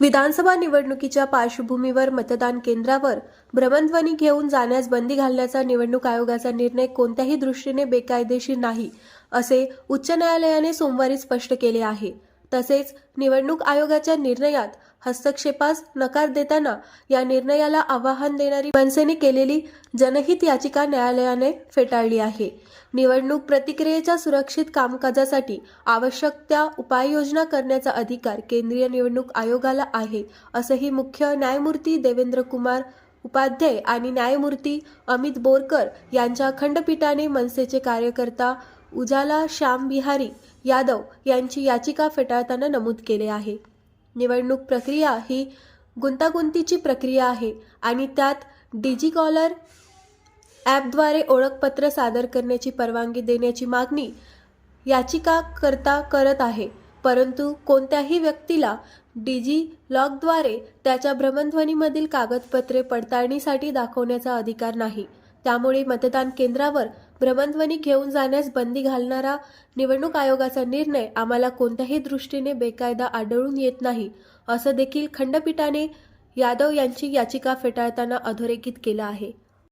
विधानसभा निवडणुकीच्या पार्श्वभूमीवर मतदान केंद्रावर भ्रमणध्वनी घेऊन जाण्यास बंदी घालण्याचा निवडणूक आयोगाचा निर्णय कोणत्याही दृष्टीने बेकायदेशीर नाही, असे उच्च न्यायालयाने सोमवारी स्पष्ट केले आहे। तसेच निवडणूक आयोगाच्या निर्णयात हस्तक्षेपास नकार देताना या निर्णयाला आव्हान देणारी मनसेने केलेली जनहित याचिका न्यायालयाने फेटाळली आहे। निवडणूक प्रक्रियेच्या सुरक्षित कामकाजासाठी आवश्यक त्या उपाययोजना करण्याचा अधिकार केंद्रीय निवडणूक आयोगाला आहे, असंही मुख्य न्यायमूर्ती देवेंद्र कुमार उपाध्याय आणि न्यायमूर्ती अमित बोरकर यांच्या खंडपीठाने मनसेचे कार्यकर्ता उजाला श्याम बिहारी यादव यांची याचिका फेटाळताना नमूद केले आहे। निवडणूक प्रक्रिया ही गुंतागुंतीची प्रक्रिया आहे आणि त्यात डिजिकॉलर ॲपद्वारे ओळखपत्र सादर करण्याची परवानगी देण्याची मागणी याचिकाकर्ता करत आहे, परंतु कोणत्याही व्यक्तीला डिजिलॉकरद्वारे त्याच्या भ्रमणध्वनीमधील कागदपत्रे पडताळणीसाठी दाखवण्याचा अधिकार नाही। त्यामुळे मतदान केंद्रावर भ्रमणध्वनी घेऊन जाण्यास बंदी घालणारा निवडणूक आयोगाचा निर्णय आम्हाला कोणत्याही दृष्टीने बेकायदा आढळून येत नाही, असं देखील खंडपीठाने यादव यांची याचिका फेटाळताना अधोरेखित केलं आहे।